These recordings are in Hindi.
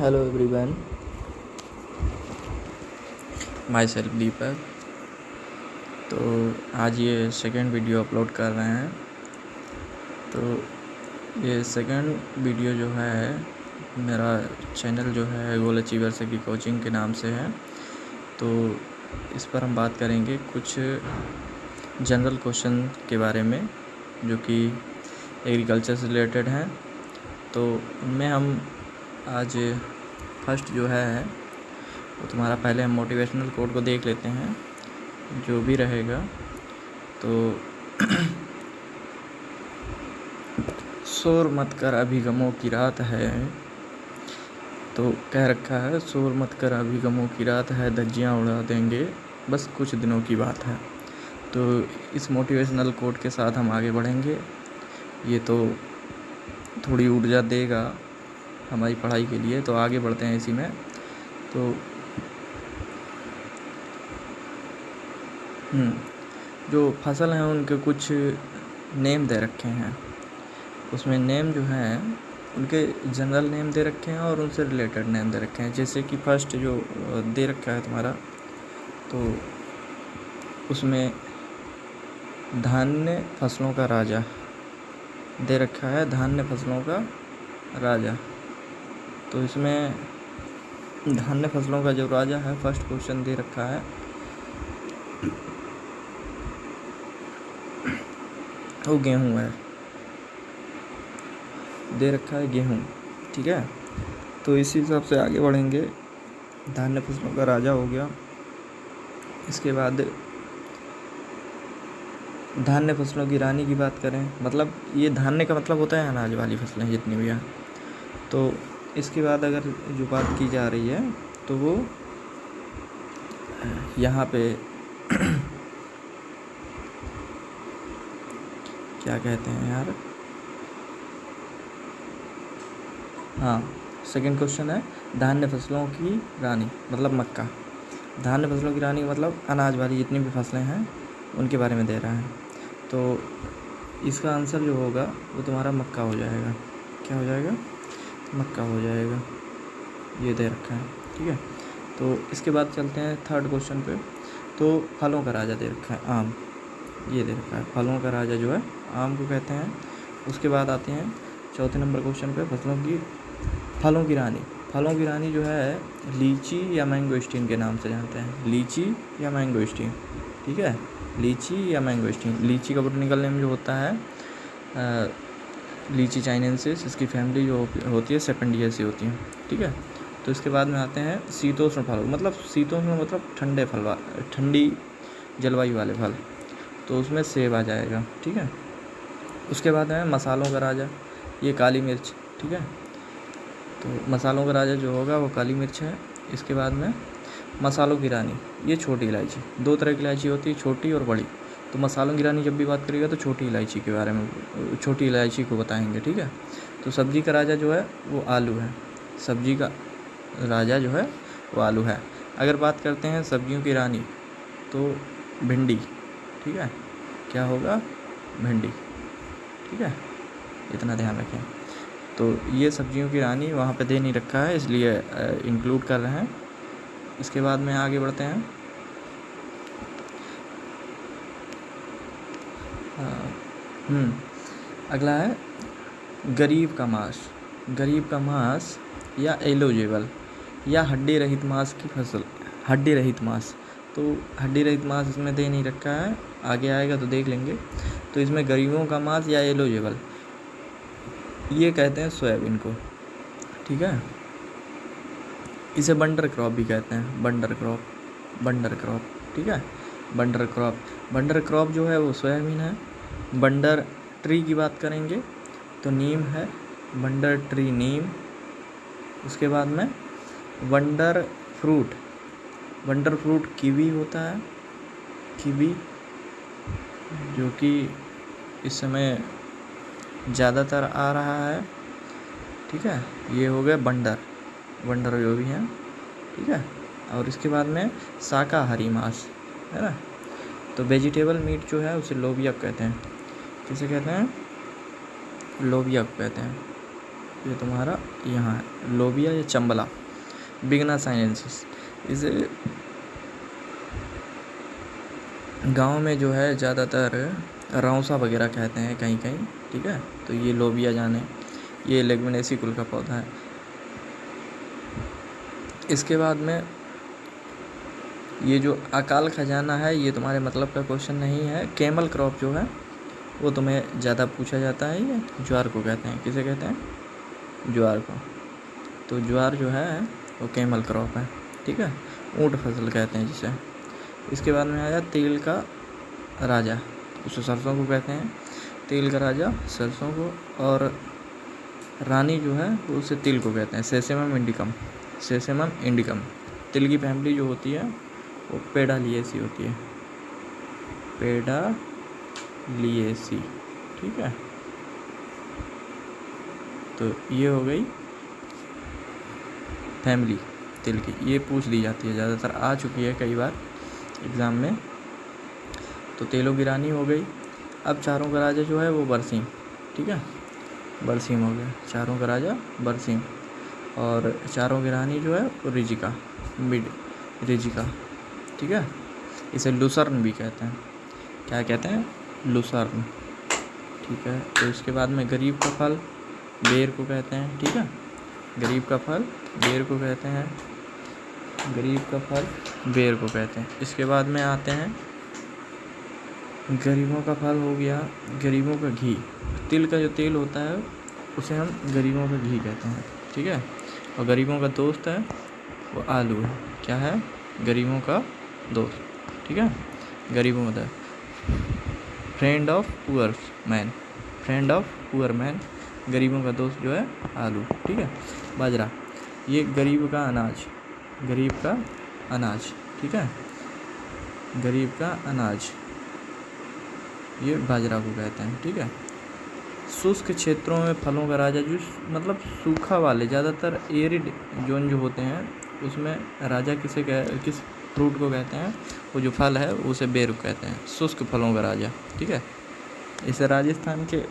हेलो एवरीवन, माई सेल्फ दीपक। तो आज ये सेकंड वीडियो अपलोड कर रहे हैं। तो ये सेकंड वीडियो जो है, मेरा चैनल जो है गोल अचीवर्स की कोचिंग के नाम से है। तो इस पर हम बात करेंगे कुछ जनरल क्वेश्चन के बारे में जो कि एग्रीकल्चर से रिलेटेड हैं। तो उनमें हम आज फर्स्ट जो है तो तुम्हारा पहले हम मोटिवेशनल कोट को देख लेते हैं जो भी रहेगा। तो शोर मत कर अभी गमों की रात है, तो कह रखा है शोर मत कर अभी गमों की रात है, धज्जियाँ उड़ा देंगे बस कुछ दिनों की बात है। तो इस मोटिवेशनल कोट के साथ हम आगे बढ़ेंगे। ये तो थोड़ी ऊर्जा देगा हमारी पढ़ाई के लिए। तो आगे बढ़ते हैं इसी में। तो जो फसल हैं उनके कुछ नेम दे रखे हैं। उसमें नेम जो हैं उनके जनरल नेम दे रखे हैं और उनसे रिलेटेड नेम दे रखे हैं। जैसे कि फर्स्ट जो दे रखा है तुम्हारा, तो उसमें धान्य फसलों का राजा दे रखा है, धान्य फसलों का राजा। तो इसमें धान्य फसलों का जो राजा है, फर्स्ट क्वेश्चन दे रखा है वो गेहूँ है, दे रखा है गेहूँ। ठीक है, तो इसी हिसाब से आगे बढ़ेंगे। धान्य फसलों का राजा हो गया। इसके बाद धान्य फसलों की रानी की बात करें, मतलब ये धान्य का मतलब होता है अनाज वाली फसलें जितनी भी हैं। तो इसके बाद अगर जो बात की जा रही है तो वो यहाँ पे क्या कहते हैं यार, हाँ, सेकंड क्वेश्चन है धान्य फसलों की रानी मतलब मक्का। धान्य फसलों की रानी मतलब अनाज वाली जितनी भी फसलें हैं उनके बारे में दे रहा है। तो इसका आंसर जो होगा वो तुम्हारा मक्का हो जाएगा। क्या हो जाएगा? मक्का हो जाएगा। ये दे रखा है। ठीक है, तो इसके बाद चलते हैं थर्ड क्वेश्चन पे। तो फलों का राजा दे रखा है आम, ये दे रखा है। फलों का राजा जो है आम को कहते हैं। उसके बाद आते हैं चौथे नंबर क्वेश्चन पे, फलों की रानी। फलों की रानी जो है लीची या मैंगोस्टीन के नाम से जानते हैं, लीची या मैंगोस्टीन। ठीक है, लीची या मैंगोस्टीन। लीची का बोटनिकल नेम जो होता है लीची चाइनेंसिस। इसकी फैमिली जो होती है सेपेंडियसी होती है। ठीक है, तो इसके बाद में आते हैं शीतोष्ण फल, मतलब शीतोष्ण मतलब ठंडे फल, ठंडी जलवायु वाले फल। तो उसमें सेब आ जाएगा। ठीक है, उसके बाद है मसालों का राजा, ये काली मिर्च। ठीक है, तो मसालों का राजा जो होगा वो काली मिर्च है। इसके बाद में मसालों की रानी, ये छोटी इलायची। दो तरह की इलायची होती है, छोटी और बड़ी। तो मसालों की रानी जब भी बात करिएगा तो छोटी इलायची के बारे में, छोटी इलायची को बताएंगे। ठीक है, तो सब्जी का राजा जो है वो आलू है। सब्जी का राजा जो है वो आलू है। अगर बात करते हैं सब्जियों की रानी तो भिंडी। ठीक है, क्या होगा? भिंडी। ठीक है, इतना ध्यान रखें। तो ये सब्जियों की रानी वहाँ पे दे नहीं रखा है, इसलिए इंक्लूड कर रहे हैं। इसके बाद में आगे बढ़ते हैं। अगला है गरीब का मांस। गरीब का मांस या एलोजेबल या हड्डी रहित मांस की फसल, हड्डी रहित मांस। तो हड्डी रहित मांस इसमें दे नहीं रखा है, आगे आएगा तो देख लेंगे। तो इसमें गरीबों का मांस या एलोजेबल, ये कहते हैं सोयाबीन को। ठीक है, इसे बंडर क्रॉप भी कहते हैं, बंडर क्रॉप। ठीक है, बंडर क्रॉप जो है वो सोयाबीन है। बंडर ट्री की बात करेंगे तो नीम है, बंडर ट्री नीम। उसके बाद में वंडर फ्रूट कीवी होता है, कीवी जो कि इस समय ज़्यादातर आ रहा है। ठीक है, ये हो गए बंडर जो भी हैं। ठीक है, और इसके बाद में शाकाहारी मांस है ना। तो वेजिटेबल मीट जो है उसे लोबिया कहते हैं। किसे कहते हैं? लोबिया कहते हैं। ये तुम्हारा यहाँ है लोबिया या चंबला, बिगना साइनेंसिस। इसे गांव में जो है ज़्यादातर रौसा वगैरह कहते हैं कहीं कहीं, ठीक है। तो ये लोबिया जाने, ये लेगुमिनेसी कुल का पौधा है। इसके बाद में ये जो अकाल खजाना है, ये तुम्हारे मतलब का क्वेश्चन नहीं है। कैमल क्रॉप जो है वो तुम्हें ज़्यादा पूछा जाता है। ये ज्वार को कहते हैं, किसे कहते हैं? ज्वार को। तो ज्वार जो है वो कैमल क्रॉप है, ठीक है। ऊँट फसल कहते हैं जिसे। इसके बाद में आया तेल का राजा, उसे सरसों को कहते हैं। तेल का राजा सरसों को, और रानी जो है वो उसे तिल को कहते हैं। सेसेमम इंडिकम, सेसेमम इंडिकम। तिल की फैमिली जो होती है वो पेडालिएसी होती है, पेडालिएसी, ठीक है। तो ये हो गई फैमिली तिल की, ये पूछ दी जाती है, ज़्यादातर आ चुकी है कई बार एग्ज़ाम में। तो तेलों की रानी हो गई। अब चारों का राजा जो है वो बरसीम, ठीक है। बरसीम हो गया, चारों का राजा बरसीम। और चारों की रानी जो है वो रिजिका, मिड रिजिका, ठीक है। इसे लुसर्न भी कहते हैं। क्या कहते हैं? लुसर्न, ठीक है। तो इसके बाद में गरीब का फल बेर को कहते हैं, ठीक है। गरीब का फल बेर को कहते हैं, गरीब का फल बेर को कहते हैं। इसके बाद में आते हैं, गरीबों का फल हो गया गरीबों का घी। तिल का जो तेल होता है उसे हम गरीबों का घी कहते हैं, ठीक है। और गरीबों का दोस्त है वो आलू है। क्या है? गरीबों का दोस्त, ठीक है। गरीबों का friend of poor man, friend of poor man, गरीबों का दोस्त जो है आलू, ठीक है। बाजरा, ये गरीब का अनाज, गरीब का अनाज, ठीक है। गरीब का अनाज, ये बाजरा को कहते हैं, ठीक है। शुष्क क्षेत्रों में फलों का राजा, जो मतलब सूखा वाले, ज़्यादातर एरिड जोन जो होते हैं उसमें राजा किस फ्रूट को कहते हैं? वो जो फल है उसे बेर को कहते हैं, शुष्क फलों का राजा, ठीक है। इसे राजस्थान के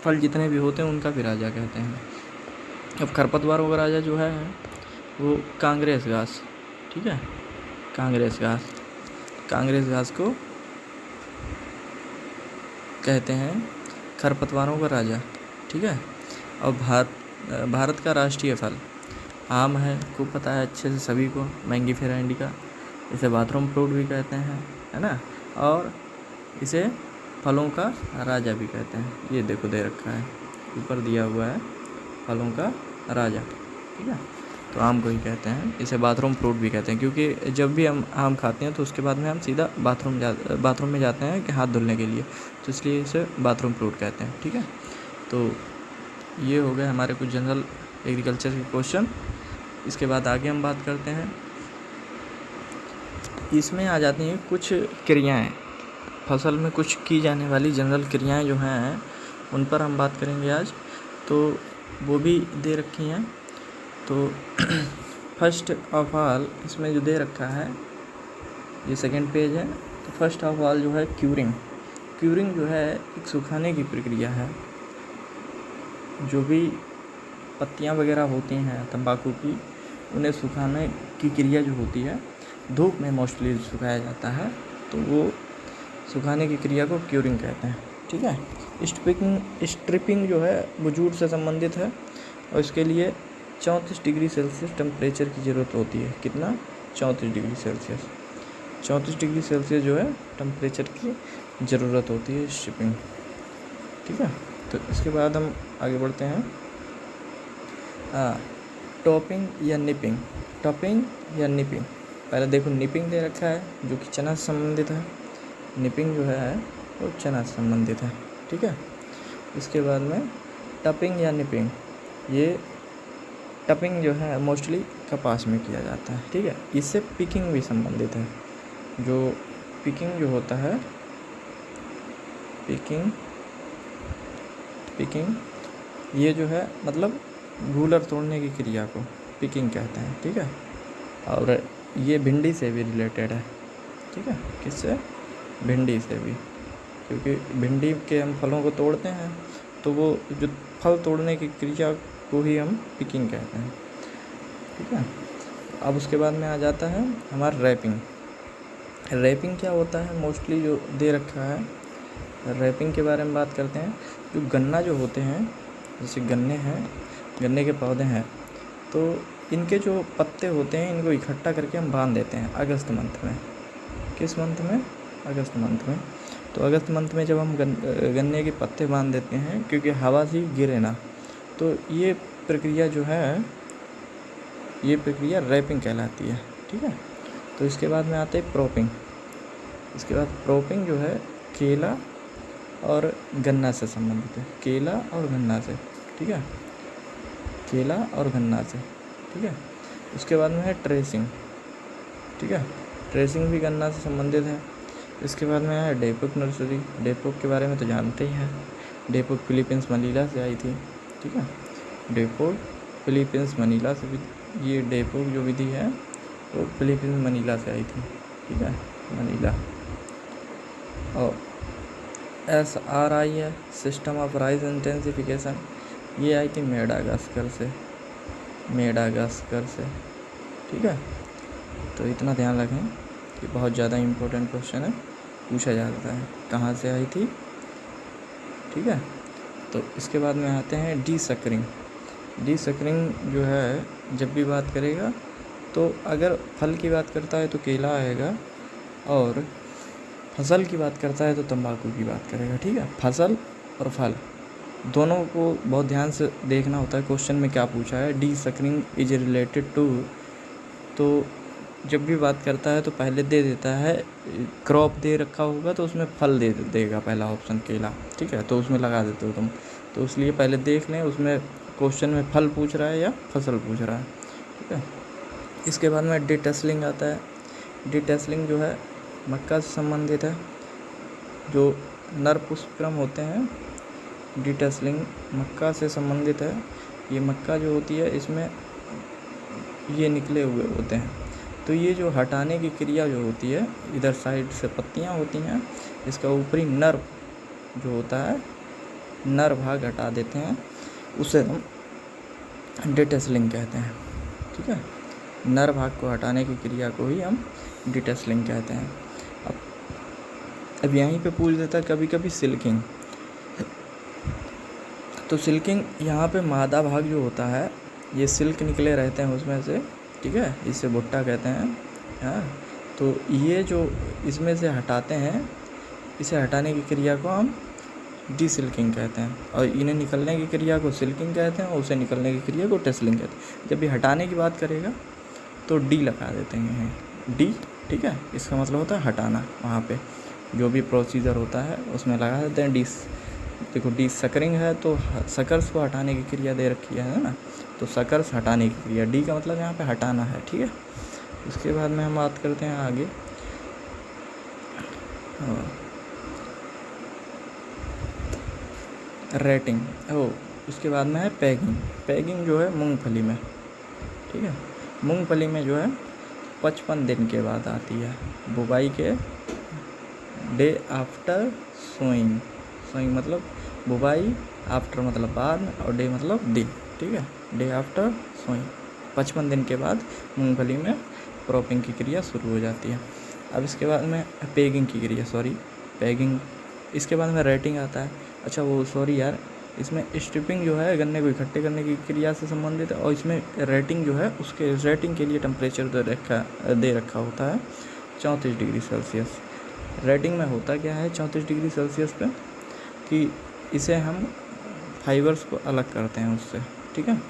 फल जितने भी होते हैं उनका भी राजा कहते हैं। अब खरपतवारों का राजा जो है वो कांग्रेस घास, ठीक है। कांग्रेस घास, कांग्रेस घास को कहते हैं खरपतवारों का राजा, ठीक है। और भारत का राष्ट्रीय फल आम है, खूब पता है अच्छे से सभी को, मैंगीफेरा इंडिका। इसे बाथरूम फ्रूट भी कहते हैं, है ना। और इसे फलों का राजा भी कहते हैं। ये देखो दे रखा है, ऊपर दिया हुआ है फलों का राजा, ठीक है। तो आम को ही कहते हैं। इसे बाथरूम फ्रूट भी कहते हैं, क्योंकि जब भी हम आम खाते हैं तो उसके बाद में हम सीधा बाथरूम में जाते हैं कि हाथ धुलने के लिए, तो इसलिए इसे बाथरूम फ्रूट कहते हैं, ठीक है। तो ये हो गए हमारे कुछ जनरल एग्रीकल्चर के क्वेश्चन। इसके बाद आगे हम बात करते हैं, इसमें आ जाती हैं कुछ क्रियाएं, फसल में कुछ की जाने वाली जनरल क्रियाएं जो हैं उन पर हम बात करेंगे आज। तो वो भी दे रखी हैं। तो फर्स्ट ऑफ ऑल इसमें जो दे रखा है, ये सेकंड पेज है। तो फर्स्ट ऑफ ऑल जो है क्यूरिंग, क्यूरिंग जो है एक सुखाने की प्रक्रिया है। जो भी पत्तियां वगैरह होती हैं तंबाकू की, उन्हें सुखाने की क्रिया जो होती है, धूप में मोस्टली सुखाया जाता है, तो वो सुखाने की क्रिया को क्यूरिंग कहते हैं, ठीक है। स्ट्रिपिंग जो है वो जूट से संबंधित है, और इसके लिए 34 डिग्री सेल्सियस टेम्परेचर की ज़रूरत होती है। कितना? 34 डिग्री सेल्सियस, 34 डिग्री सेल्सियस जो है टेम्परेचर की ज़रूरत होती है स्ट्रिपिंग, ठीक है। तो इसके बाद हम आगे बढ़ते हैं। टॉपिंग या निपिंग, टॉपिंग या निपिंग। पहले देखो निपिंग दे रखा है जो कि चना से संबंधित है, निपिंग जो है वो चना से संबंधित है, ठीक है। इसके बाद में टपिंग या निपिंग, ये टपिंग जो है मोस्टली कपास में किया जाता है, ठीक है। इससे पिकिंग भी संबंधित है। जो पिकिंग जो होता है, पिकिंग ये जो है मतलब गूलर तोड़ने की क्रिया को पिकिंग कहते हैं, ठीक है। और ये भिंडी से भी रिलेटेड है, ठीक है। किससे? भिंडी से भी, क्योंकि भिंडी के हम फलों को तोड़ते हैं तो वो जो फल तोड़ने की क्रिया को ही हम पिकिंग कहते हैं, ठीक है। अब उसके बाद में आ जाता है हमारा रैपिंग। रैपिंग क्या होता है, मोस्टली जो दे रखा है, रैपिंग के बारे में बात करते हैं। जो गन्ना जो होते हैं, जैसे गन्ने हैं, गन्ने के पौधे हैं, तो इनके जो पत्ते होते हैं इनको इकट्ठा करके हम बांध देते हैं अगस्त मंथ में। किस मंथ में? अगस्त मंथ में। तो अगस्त मंथ में जब हम गन्ने के पत्ते बांध देते हैं, क्योंकि हवा से गिरे ना, तो ये प्रक्रिया जो है, ये प्रक्रिया रैपिंग कहलाती है, ठीक है। तो इसके बाद में आते हैं प्रोपिंग। इसके बाद प्रोपिंग जो है केला और गन्ना से संबंधित है, केला और गन्ना से, ठीक है, केला और गन्ना से, ठीक है। उसके बाद में है ट्रेसिंग, ठीक है, ट्रेसिंग भी गन्ना से संबंधित है। इसके बाद में है डेपोक नर्सरी। डेपोक के बारे में तो जानते ही हैं, डेपोक फिलीपींस मनीला से आई थी, ठीक है, डेपोक फिलीपींस मनीला से भी, ये डेपोक जो विधि है वो फिलीपींस मनीला से आई थी, ठीक है, मनीला। और SRI है, सिस्टम ऑफ राइस इंटेंसिफिकेशन, ये आई थी मेडागास्कर से, मेडागास्कर से, ठीक है। तो इतना ध्यान रखें कि बहुत ज़्यादा इम्पोर्टेंट क्वेश्चन है, पूछा जाता है कहाँ से आई थी, ठीक है। तो इसके बाद में आते हैं डीसकरिंग। डीसकरिंग जो है जब भी बात करेगा तो अगर फल की बात करता है तो केला आएगा, और फसल की बात करता है तो तंबाकू की बात करेगा, ठीक है। फसल और फल दोनों को बहुत ध्यान से देखना होता है, क्वेश्चन में क्या पूछा है। डीसकरिंग इज रिलेटेड टू, तो जब भी बात करता है तो पहले दे देता है, क्रॉप दे रखा होगा तो उसमें फल देगा पहला ऑप्शन केला, ठीक है, तो उसमें लगा देते हो तुम, तो इसलिए पहले देख लें उसमें क्वेश्चन में फल पूछ रहा है या फसल पूछ रहा है, ठीक है। इसके बाद में डिटेसलिंग आता है। डिटेसलिंग जो है मक्का से संबंधित है, जो नर पुष्पक्रम होते हैं, डिटेसलिंग मक्का से संबंधित है। ये मक्का जो होती है इसमें ये निकले हुए होते हैं, तो ये जो हटाने की क्रिया जो होती है, इधर साइड से पत्तियां होती हैं, इसका ऊपरी नर जो होता है, नर भाग हटा देते हैं, उसे हम डिटेसलिंग कहते हैं, ठीक है। नर भाग को हटाने की क्रिया को ही हम डिटेसलिंग कहते हैं। अब यहीं पे पूछ देता है कभी कभी सिल्किंग। तो सिल्किंग यहाँ पे मादा भाग जो होता है, ये सिल्क निकले रहते हैं उसमें से, ठीक है, इसे भुट्टा कहते हैं, हाँ। तो ये जो इसमें से हटाते हैं, इसे हटाने की क्रिया को हम डीसिल्किंग कहते हैं, और इन्हें निकलने की क्रिया को सिल्किंग कहते हैं, और उसे निकलने की क्रिया को टेसलिंग कहते हैं। जब भी हटाने की बात करेगा तो डी लगा देते हैं, डी, ठीक है, इसका मतलब होता है हटाना। वहाँ पे जो भी प्रोसीजर होता है उसमें लगा देते हैं डी। देखो डी सकरिंग है तो सकर्स को हटाने की क्रिया दे रखी है ना, तो सकर्स हटाने की क्रिया, डी का मतलब यहाँ पे हटाना है, ठीक है। उसके बाद में हम बात करते हैं आगे, रेटिंग। उसके बाद में है पैगिंग। पैगिंग जो है मूंगफली में, ठीक है, मूंगफली में जो है 55 दिन के बाद आती है, बुवाई के डे आफ्टर सोइंग। सोइंग मतलब बुवाई, आफ्टर मतलब बाद, और डे मतलब दिन, ठीक है, डे आफ्टर सोइंग। 55 दिन के बाद मूंगफली में क्रॉपिंग की क्रिया शुरू हो जाती है। अब इसके बाद में पैगिंग की क्रिया, पैगिंग। इसके बाद में रेटिंग आता है। अच्छा वो यार, इसमें स्ट्रिपिंग जो है गन्ने को इकट्ठे करने की क्रिया से संबंधित है, और इसमें रेटिंग जो है उसके रेटिंग के लिए टेम्परेचर दे रखा होता है 34 डिग्री सेल्सियस। रेटिंग में होता क्या है 34 डिग्री सेल्सियस पे, कि इसे हम फाइबर्स को अलग करते हैं उससे, ठीक है,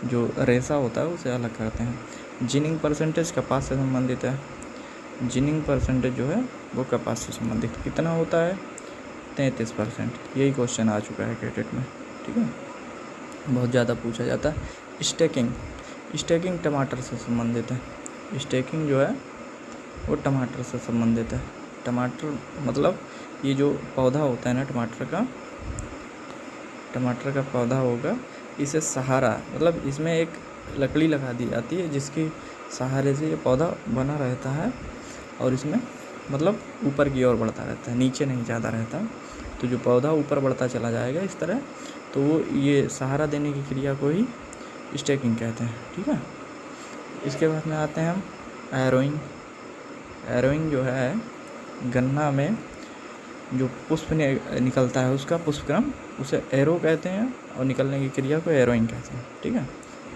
जो रेशा होता है उसे अलग करते हैं। जिनिंग परसेंटेज कपास से संबंधित है। जिनिंग परसेंटेज जो है वो कपास से संबंधित कितना होता है, 33%। यही क्वेश्चन आ चुका है कैटेट में, ठीक है, बहुत ज़्यादा पूछा जाता है। स्टैकिंग टमाटर से संबंधित है। स्टैकिंग जो है वो टमाटर से संबंधित है। टमाटर मतलब ये जो पौधा होता है ना टमाटर का पौधा होगा, इसे सहारा, मतलब इसमें एक लकड़ी लगा दी जाती है जिसकी सहारे से ये पौधा बना रहता है, और इसमें मतलब ऊपर की ओर बढ़ता रहता है, नीचे नहीं ज़्यादा रहता। तो जो पौधा ऊपर बढ़ता चला जाएगा इस तरह, तो वो ये सहारा देने की क्रिया को ही स्टैकिंग कहते हैं। ठीक है, इसके बाद में आते हैं हम एरोइंग। एरोइंग जो है गन्ना में जो पुष्प निकलता है उसका पुष्पक्रम, उसे एरो कहते हैं, और निकलने की क्रिया को एरोइंग कहते हैं। ठीक है,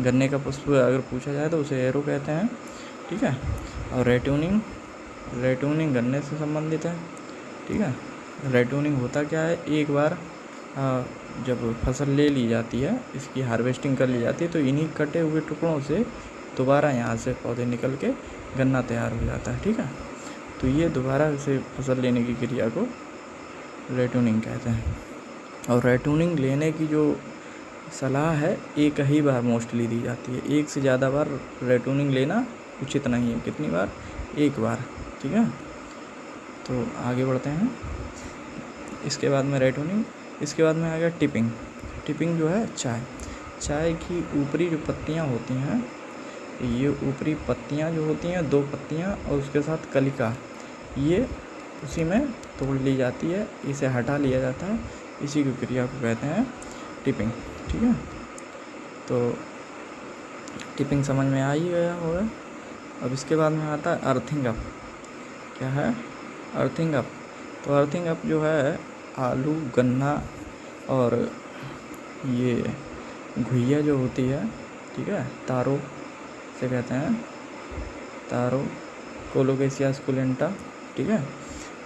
गन्ने का पुष्प अगर पूछा जाए तो उसे एरो कहते हैं। ठीक है, और रेट्यूनिंग, रेट्यूनिंग गन्ने से संबंधित है। ठीक है, रेट्यूनिंग होता क्या है, एक बार जब फसल ले ली जाती है, इसकी हार्वेस्टिंग कर ली जाती है, तो इन्हीं कटे हुए टुकड़ों से दोबारा यहाँ से पौधे निकल के गन्ना तैयार हो जाता है। ठीक है, तो ये दोबारा से फसल लेने की क्रिया को रेट्यूनिंग कहते हैं। और रेट्यूनिंग लेने की जो सलाह है एक ही बार मोस्टली दी जाती है, एक से ज़्यादा बार रेट्यूनिंग लेना उचित नहीं है। कितनी बार? एक बार। ठीक है, तो आगे बढ़ते हैं। इसके बाद में रेट्यूनिंग, इसके बाद में आ गया टिपिंग। टिपिंग जो है चाय की ऊपरी जो पत्तियाँ होती हैं, ये ऊपरी पत्तियाँ जो होती हैं, 2 पत्तियाँ और उसके साथ कलिका, ये उसी में तोड़ ली जाती है, इसे हटा लिया जाता है, इसी की क्रिया को कहते हैं टिपिंग। ठीक है, तो टिपिंग समझ में आ ही गया होगा। अब इसके बाद में आता है अर्थिंग अप। क्या है? Earthing up. तो अर्थिंग अप जो है आलू, गन्ना और ये घुइया जो होती है, ठीक है, तारो से कहते हैं, तारो, कोलोकेशिया स्कुलेंटा। ठीक है,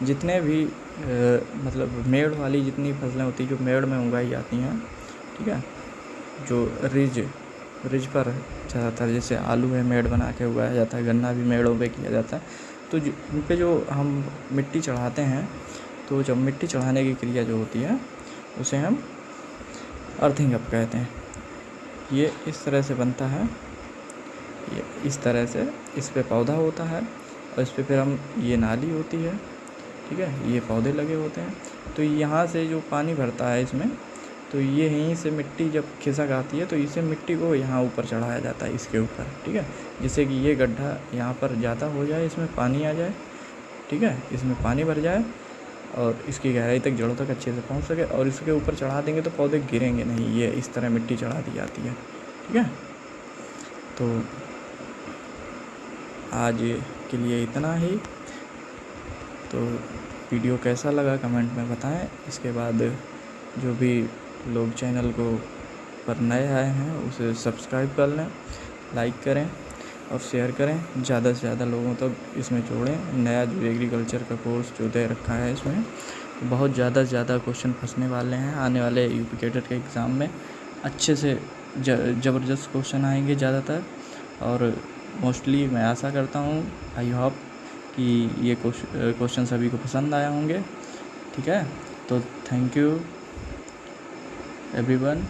जितने भी मतलब मेड़ वाली जितनी फसलें होती हैं जो मेड़ में उगाई जाती हैं, ठीक है, जो रिज पर ज़्यादातर, जैसे आलू है मेड़ बना के उगाया जाता है, गन्ना भी मेड़ों पे किया जाता है, तो इन पे जो हम मिट्टी चढ़ाते हैं, तो जब मिट्टी चढ़ाने की क्रिया जो होती है उसे हम अर्थिंग अप कहते हैं। ये इस तरह से बनता है, ये इस तरह से इस पे पौधा होता है और इस पे फिर हम, ये नाली होती है, ठीक है, ये पौधे लगे होते हैं, तो यहाँ से जो पानी भरता है इसमें, तो ये यहीं से मिट्टी जब खिसक आती है तो इसे मिट्टी को यहाँ ऊपर चढ़ाया जाता है, इसके ऊपर। ठीक है, जिससे कि ये गड्ढा यहाँ पर ज़्यादा हो जाए, इसमें पानी आ जाए, ठीक है, इसमें पानी भर जाए और इसकी गहराई तक, जड़ों तक अच्छे से पहुँच सके, और इसके ऊपर चढ़ा देंगे तो पौधे गिरेंगे नहीं, ये इस तरह मिट्टी चढ़ा दी जाती है। ठीक है, तो आज के लिए इतना ही। तो वीडियो कैसा लगा कमेंट में बताएं। इसके बाद जो भी लोग चैनल को पर नए आए हैं उसे सब्सक्राइब कर लें, लाइक करें और शेयर करें, ज़्यादा से ज़्यादा लोगों तक इसमें जोड़ें। नया जो एग्रीकल्चर का कोर्स जो दे रखा है, इसमें बहुत ज़्यादा क्वेश्चन फंसने वाले हैं आने वाले यूपी कैडेट के एग्ज़ाम में। अच्छे से ज़बरदस्त क्वेश्चन आएंगे ज़्यादातर, और मोस्टली मैं आशा करता हूँ, आई होप कि ये क्वेश्चन सभी को पसंद आए होंगे। ठीक है, तो थैंक यू एवरीवन।